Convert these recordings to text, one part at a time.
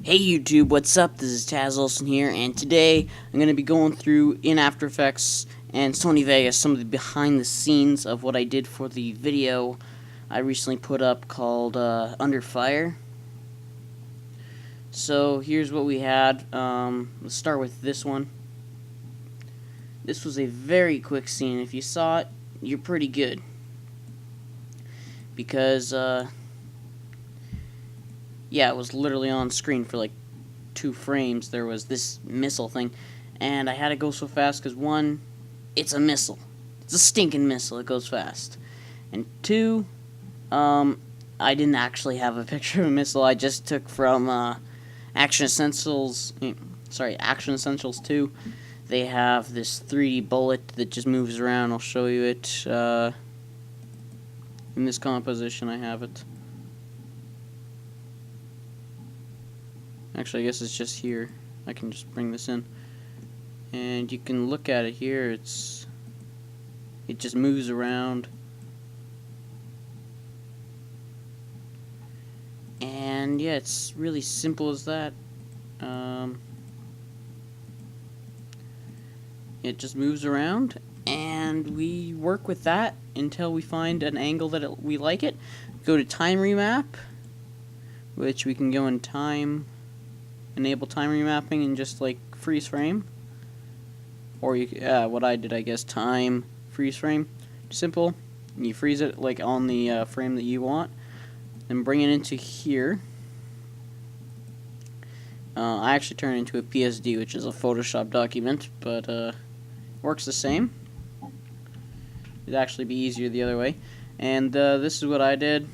Hey YouTube, what's up? This is Taz Olson here, and today I'm going to be going through in After Effects and Sony Vegas some of the behind the scenes of what I did for the video I recently put up called Under Fire. So here's what we had. Let's start with this one. This was a very quick scene. If you saw it, you're pretty good. Because, yeah, it was literally on screen for like 2 frames. There was this missile thing, and I had to go so fast because 1, it's a missile. It's a stinking missile. It goes fast. And 2, I didn't actually have a picture of a missile. I just took from Action Essentials. Action Essentials 2. They have this 3D bullet that just moves around. I'll show you it. In this composition, I have it. Actually, I guess it's just here. I can just bring this in, and you can look at it here. It just moves around, and yeah, it's really simple as that. It just moves around, and we work with that until we find an angle that we like it. Go to time remap, which we can go in time. Enable time remapping and just like freeze frame, or you what I did, I guess, time freeze frame. Simple. You freeze it like on the frame that you want, then bring it into here. I actually turn it into a PSD, which is a Photoshop document, but works the same. It'd actually be easier the other way. And this is what I did.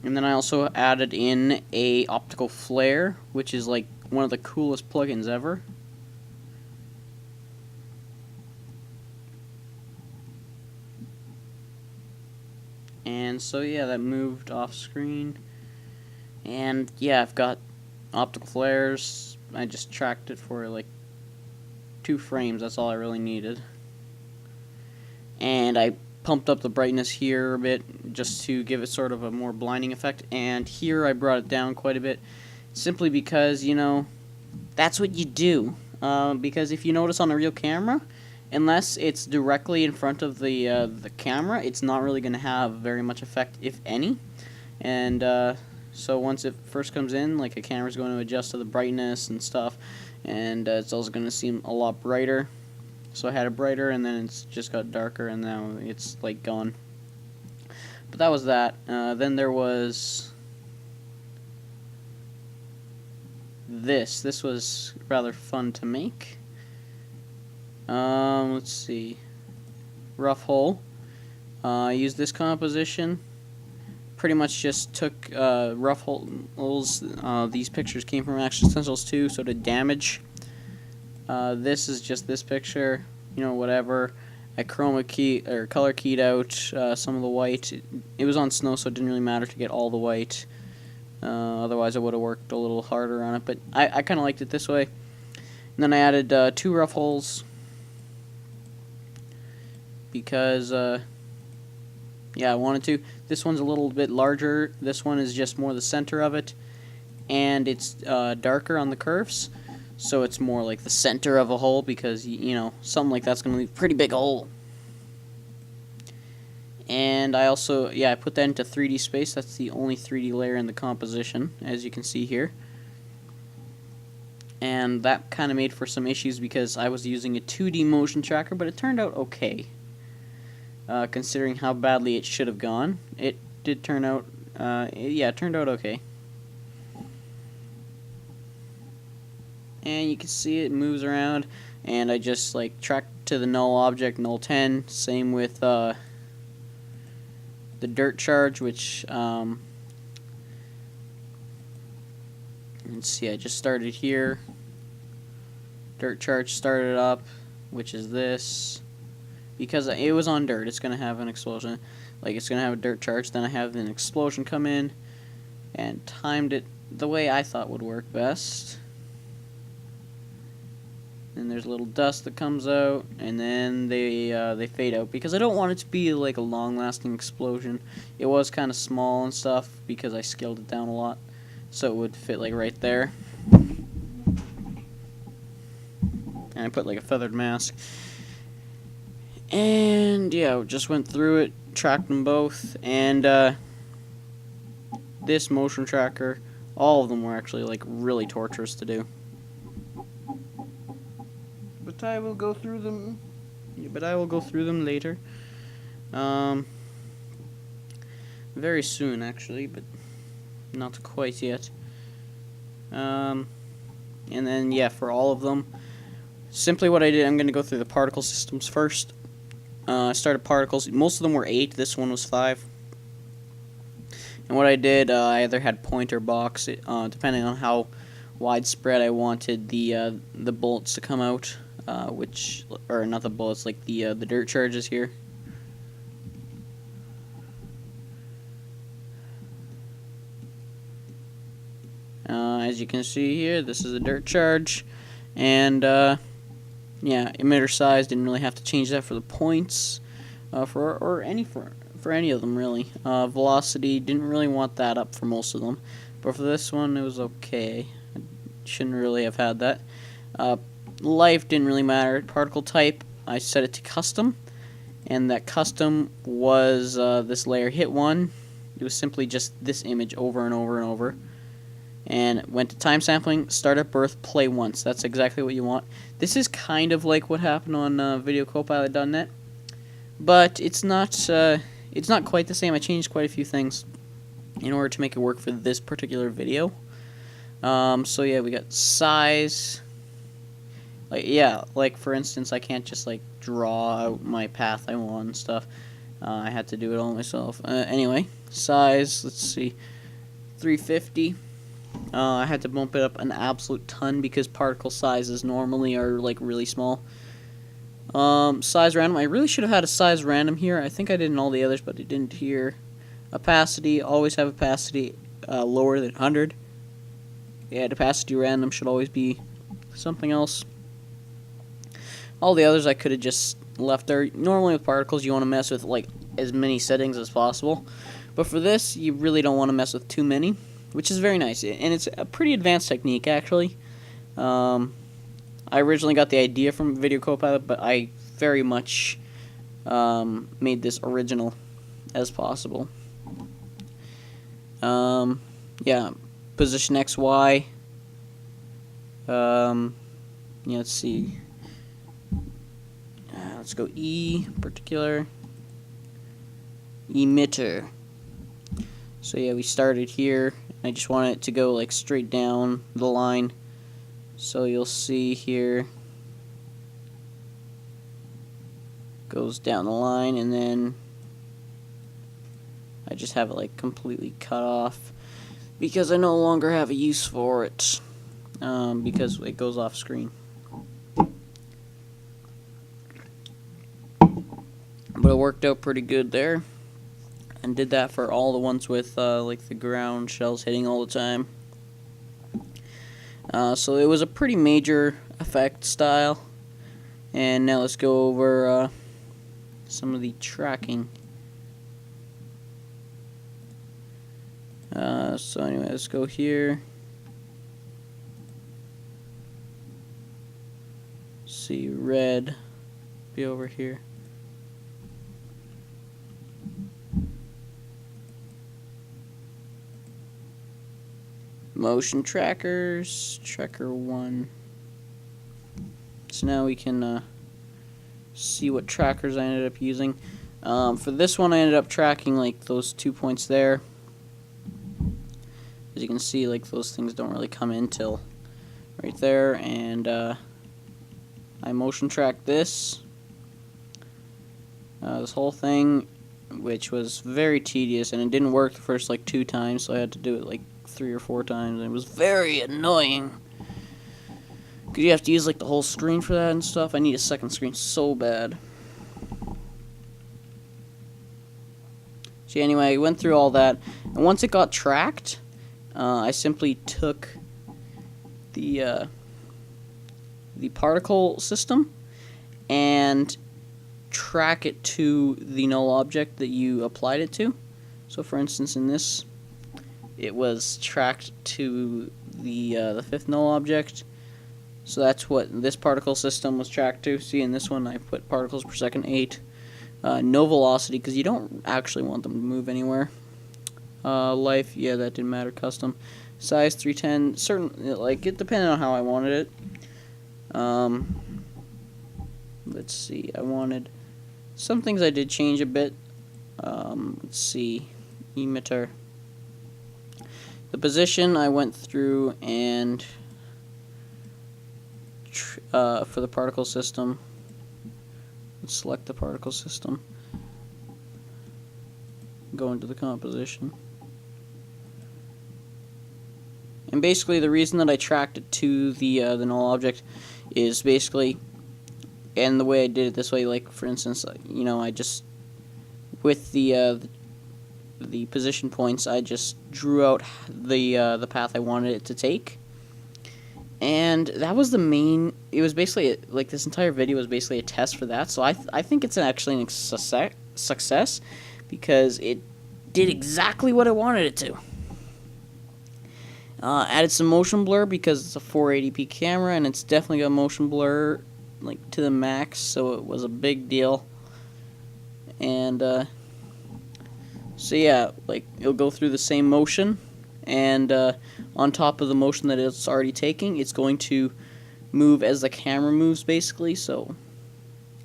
And then I also added in a optical flare, which is like one of the coolest plugins ever. And so yeah, that moved off screen. And yeah, I've got optical flares. I just tracked it for like 2 frames. That's all I really needed. And I pumped up the brightness here a bit just to give it sort of a more blinding effect, and here I brought it down quite a bit simply because, you know, that's what you do. Because if you notice on a real camera, unless it's directly in front of the camera, it's not really going to have very much effect, if any. And so once it first comes in, like, a camera's going to adjust to the brightness and stuff, and it's also going to seem a lot brighter. So I had it brighter, and then it's just got darker, and now it's like gone. But that was that. Then there was this. This was rather fun to make. Let's see. Rough hole. I used this composition. Pretty much just took rough holes. These pictures came from Action Essentials 2, so to damage. This is just this picture, you know, whatever. I chroma key or color keyed out some of the white. It was on snow, so it didn't really matter to get all the white. Otherwise, I would have worked a little harder on it. But I kind of liked it this way. And then I added 2 rough holes because, yeah, I wanted to. This one's a little bit larger. This one is just more the center of it, and it's darker on the curves. So it's more like the center of a hole because, you know, something like that's going to leave a pretty big hole. And I also, yeah, I put that into 3D space. That's the only 3D layer in the composition, as you can see here. And that kind of made for some issues because I was using a 2D motion tracker, but it turned out okay. Considering how badly it should have gone. It did turn out, yeah, it turned out okay. And you can see it moves around, and I just like tracked to the null object, null 10. Same with the dirt charge, which let's see, I just started here. Dirt charge started up, which is this. Because it was on dirt, it's gonna have an explosion. Like, it's gonna have a dirt charge, then I have an explosion come in, and timed it the way I thought would work best. And there's a little dust that comes out, and then they fade out because I don't want it to be like a long-lasting explosion. It was kind of small and stuff because I scaled it down a lot. so it would fit like right there. And I put like a feathered mask. And yeah, just went through it, tracked them both, and this motion tracker, all of them were actually like really torturous to do. But I will go through them. Later. Very soon actually, but not quite yet. And then yeah, for all of them, simply what I did, I'm gonna go through the particle systems first. I started particles. Most of them were 8. This one was 5. And what I did, I either had point or box, depending on how widespread I wanted the bullets to come out. Or not the bullets, like the dirt charges here. As you can see here, this is a dirt charge, and yeah, emitter size, didn't really have to change that for the points, for any of them really. Velocity, didn't really want that up for most of them, but for this one it was okay. I shouldn't really have had that. Life didn't really matter. Particle type, I set it to custom, and that custom was this layer hit 1. It was simply just this image over and over and over. And went to time sampling, start at birth, play once. That's exactly what you want. This is kind of like what happened on VideoCopilot.net, but it's not quite the same. I changed quite a few things in order to make it work for this particular video. So yeah, we got size. Like for instance, I can't just like draw out my path I want and stuff. I had to do it all myself. Anyway, size. Let's see, 350. I had to bump it up an absolute ton because particle sizes normally are like really small. Size random. I really should have had a size random here. I think I did in all the others, but I didn't here. Opacity. Always have opacity lower than 100. Yeah, opacity random should always be something else. All the others I could have just left there. Normally with particles you want to mess with like as many settings as possible, but for this you really don't want to mess with too many, which is very nice, and it's a pretty advanced technique actually. I originally got the idea from Video Copilot, but I very much made this original as possible. Yeah, position X, Y. Yeah, let's see. Let's go E, particular. Emitter. So yeah, we started here. I just want it to go like straight down the line. So you'll see here, goes down the line, and then I just have it like completely cut off because I no longer have a use for it, because it goes off screen. But it worked out pretty good there, and did that for all the ones with like the ground shells hitting all the time. So it was a pretty major effect style. And now let's go over some of the tracking. So anyway, let's go here. See, red, be over here. Motion trackers, tracker 1. So now we can see what trackers I ended up using. For this one I ended up tracking like those 2 points there. As you can see, like those things don't really come in till right there, and I motion tracked this whole thing, which was very tedious, and it didn't work the first like 2 times, so I had to do it like 3 or 4 times, and it was very annoying because you have to use like the whole screen for that and stuff. I need a second screen so bad. So anyway, I went through all that, and once it got tracked, I simply took the particle system and track it to the null object that you applied it to. So for instance, in this, it was tracked to the fifth null object. So that's what this particle system was tracked to. See, in this one I put particles per second 8. No velocity, because you don't actually want them to move anywhere. Life, yeah, that didn't matter. Custom. Size 310, certain, like, it depended on how I wanted it. Let's see, I wanted, some things I did change a bit. Let's see, emitter. The position I went through and, for the particle system, let's select the particle system, go into the composition. And basically the reason that I tracked it to the null object is basically, and the way I did it this way, like for instance, you know, I just, with the position points, I just drew out the path I wanted it to take. And that was the main, it was basically, like, this entire video was basically a test for that, so I think it's actually a success, because it did exactly what I wanted it to. Added some motion blur, because it's a 480p camera, and it's definitely got motion blur, like, to the max, so it was a big deal. And, so yeah, like, it'll go through the same motion, and on top of the motion that it's already taking, it's going to move as the camera moves, basically, so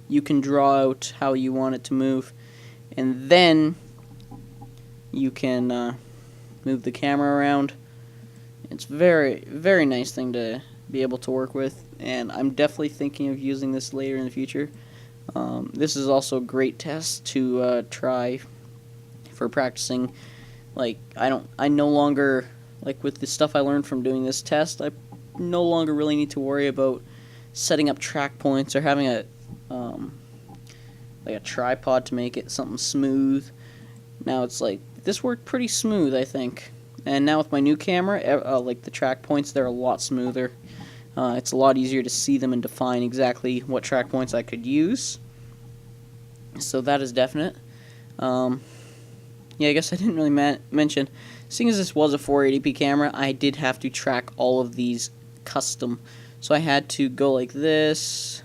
you can draw out how you want it to move, and then you can move the camera around. It's very, very nice thing to be able to work with, and I'm definitely thinking of using this later in the future. This is also a great test to try for practicing. Like, I no longer, like, with the stuff I learned from doing this test, I no longer really need to worry about setting up track points or having a like a tripod to make it something smooth. Now it's like, this worked pretty smooth, I think. And now with my new camera, like, the track points, they're a lot smoother. It's a lot easier to see them and define exactly what track points I could use. So that is definite. Yeah, I guess I didn't really mention, seeing as this was a 480p camera, I did have to track all of these custom. So I had to go like this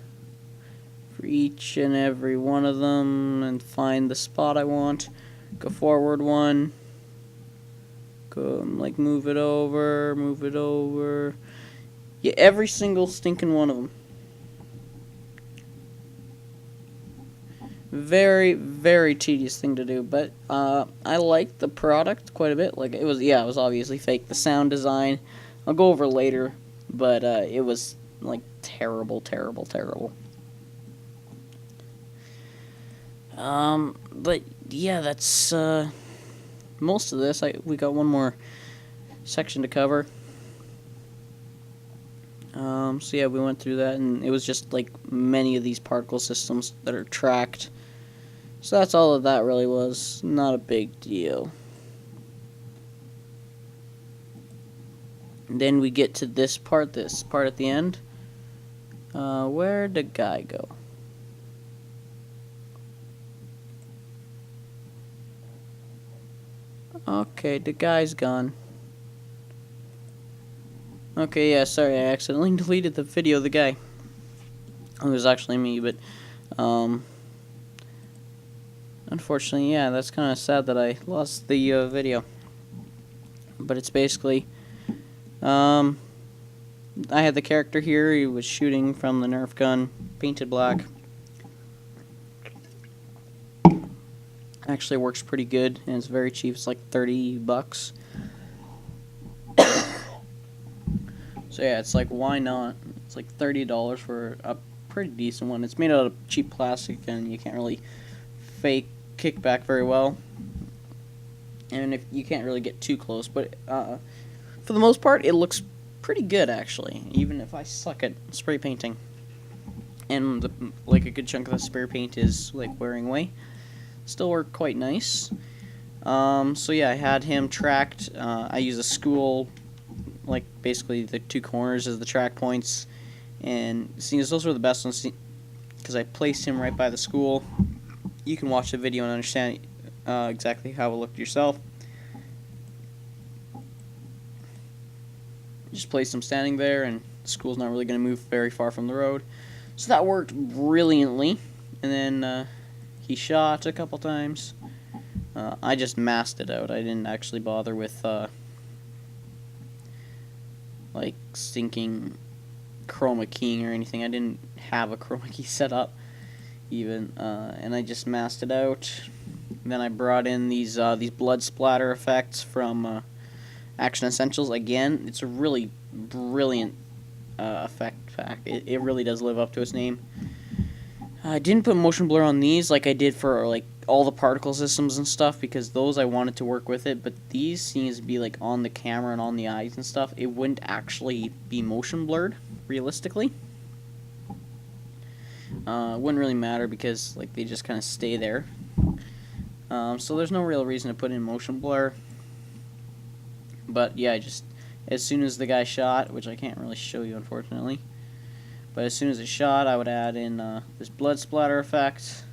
for each and every one of them and find the spot I want. Go forward one. Go, like, move it over. Yeah, every single stinking one of them. Very, very tedious thing to do, but I liked the product quite a bit. Like, it was, yeah, it was obviously fake. The sound design, I'll go over later, but it was, like, terrible. But yeah, that's most of this. We got one more section to cover. So yeah, we went through that, and it was just like many of these particle systems that are tracked. So that's all that really was. Not a big deal. And then we get to this part at the end. Where'd the guy go? Okay, the guy's gone. Okay, yeah, sorry, I accidentally deleted the video of the guy. It was actually me, but, unfortunately, yeah, that's kind of sad that I lost the video. But it's basically, I had the character here. He was shooting from the Nerf gun, painted black. Actually works pretty good, and it's very cheap. It's like $30. So yeah, it's like, why not? It's like $30 for a pretty decent one. It's made out of cheap plastic, and you can't really fake kickback very well. And if you can't really get too close, but for the most part, it looks pretty good actually. Even if I suck at spray painting, and like a good chunk of the spray paint is like wearing away, still work quite nice. So yeah, I had him tracked. I use a school. Like, basically the two corners as the track points, and seeing as those were the best ones, because I placed him right by the school. You can watch the video and understand exactly how it looked yourself. Just placed him standing there, and the school's not really going to move very far from the road. So that worked brilliantly. And then he shot a couple times. I just masked it out. I didn't actually bother with like syncing chroma keying or anything. I didn't have a chroma key set up even, and I just masked it out. And then I brought in these blood splatter effects from Action Essentials. Again, it's a really brilliant effect pack. It really does live up to its name. I didn't put motion blur on these like I did for like all the particle systems and stuff, because those I wanted to work with it, but these seems to be like on the camera and on the eyes and stuff. It wouldn't actually be motion blurred realistically. It wouldn't really matter because like they just kind of stay there. So there's no real reason to put in motion blur. But yeah, just as soon as the guy shot, which I can't really show you unfortunately, but as soon as it shot, I would add in this blood splatter effect.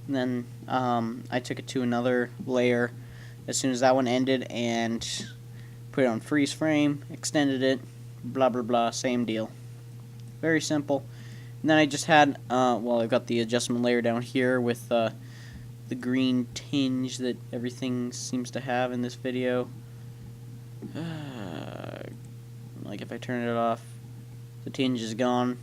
And then I took it to another layer as soon as that one ended and put it on freeze frame, extended it, blah blah blah, same deal. Very simple. And then I just had, well, I've got the adjustment layer down here with the green tinge that everything seems to have in this video. Like if I turn it off, the tinge is gone.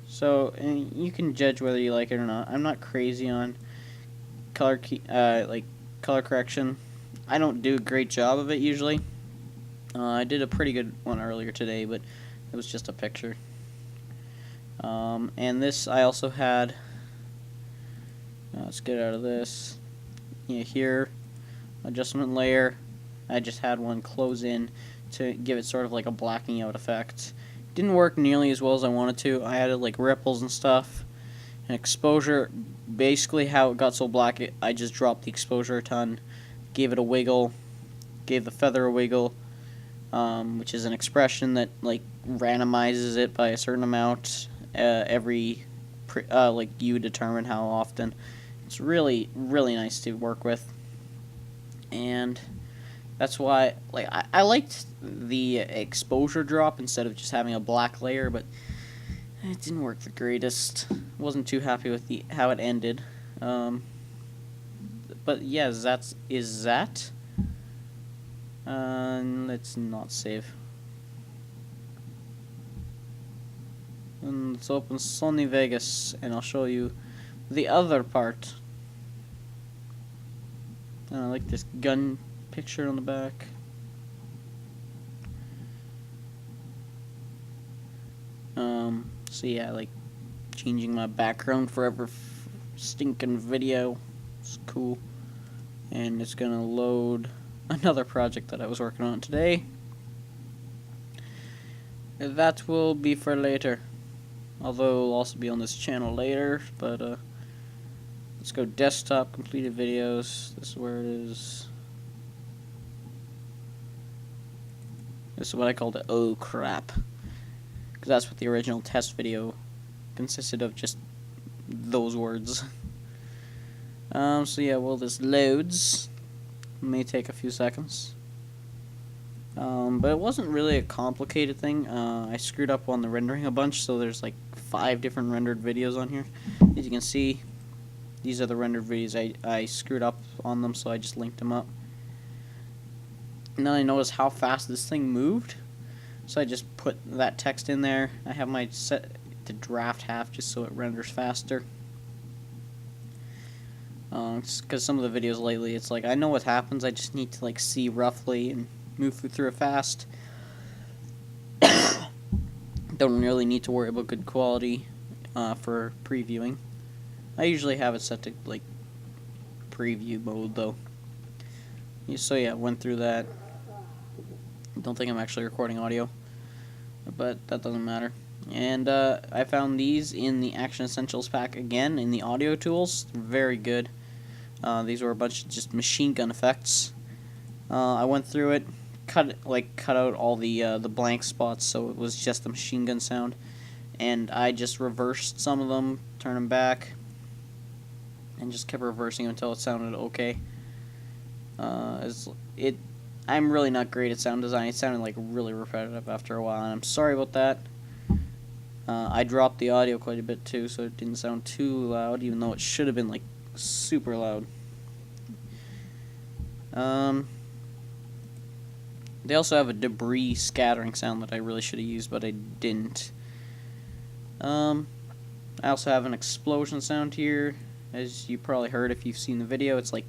So you can judge whether you like it or not. I'm not crazy on color color correction. I don't do a great job of it usually. I did a pretty good one earlier today, but it was just a picture. And this I also had. Let's get out of this. Here, adjustment layer. I just had one close in to give it sort of like a blacking out effect. Didn't work nearly as well as I wanted to. I added like ripples and stuff. And exposure, basically how it got so black, I just dropped the exposure a ton, gave it a wiggle, gave the feather a wiggle, which is an expression that like randomizes it by a certain amount like you determine how often. It's really nice to work with, and that's why like I liked the exposure drop instead of just having a black layer, but it didn't work the greatest. Wasn't too happy with how it ended. But yeah, let's not save. And let's open Sony Vegas, and I'll show you the other part. I like this gun picture on the back. So yeah, like changing my background for every stinking video. It's cool. And it's gonna load another project that I was working on today. That will be for later. Although it'll also be on this channel later, but let's go desktop, completed videos. This is where it is. This is what I called it. Oh crap. Because that's what the original test video consisted of, just those words. So yeah, well, this loads. It may take a few seconds. But it wasn't really a complicated thing. I screwed up on the rendering a bunch, so there's like 5 different rendered videos on here. As you can see, these are the rendered videos. I screwed up on them, so I just linked them up. And then I noticed how fast this thing moved, so I just put that text in there. I have my set to draft half just so it renders faster. Because some of the videos lately, it's like I know what happens, I just need to like see roughly and move through it fast. Don't really need to worry about good quality for previewing. I usually have it set to like preview mode though. So yeah, went through that. Don't think I'm actually recording audio, but that doesn't matter. And I found these in the Action Essentials pack again in the audio tools. Very good. These were a bunch of just machine gun effects. I went through it, cut out all the blank spots, so it was just the machine gun sound, and I just reversed some of them, turned them back, and just kept reversing until it sounded okay. I'm really not great at sound design. It sounded like really repetitive after a while, and I'm sorry about that. I dropped the audio quite a bit too, so it didn't sound too loud, even though it should have been like super loud. They also have a debris scattering sound that I really should have used, but I didn't. I also have an explosion sound here, as you probably heard if you've seen the video. It's like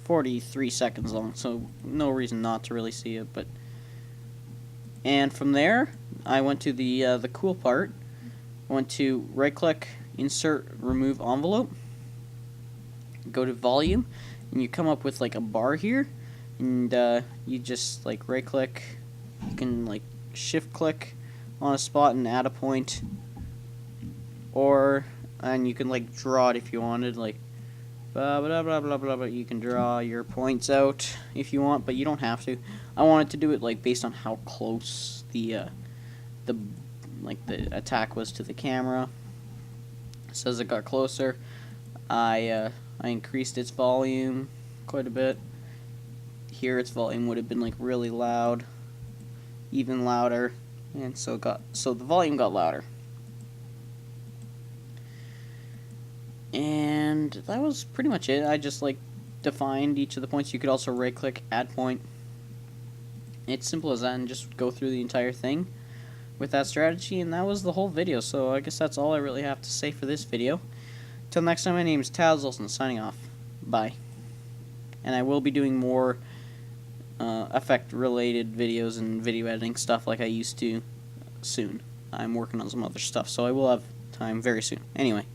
43 seconds long, so no reason not to really see it. And from there, I went to the cool part. I went to right-click, insert, remove envelope, go to volume, and you come up with like a bar here, and you just like right-click. You can like shift-click on a spot and add a point, and you can like draw it if you wanted, like blah blah blah blah blah blah. You can draw your points out if you want, but you don't have to. I wanted to do it like based on how close the attack was to the camera. So as it got closer, I increased its volume quite a bit. Here its volume would have been like really loud, even louder, and so the volume got louder. And that was pretty much it. I just like defined each of the points. You could also right click, add point. It's simple as that, and just go through the entire thing with that strategy, and that was the whole video. So I guess that's all I really have to say for this video. Till next time, my name is Taz Olsen, signing off. Bye. And I will be doing more effect related videos and video editing stuff like I used to soon. I'm working on some other stuff, so I will have time very soon. Anyway.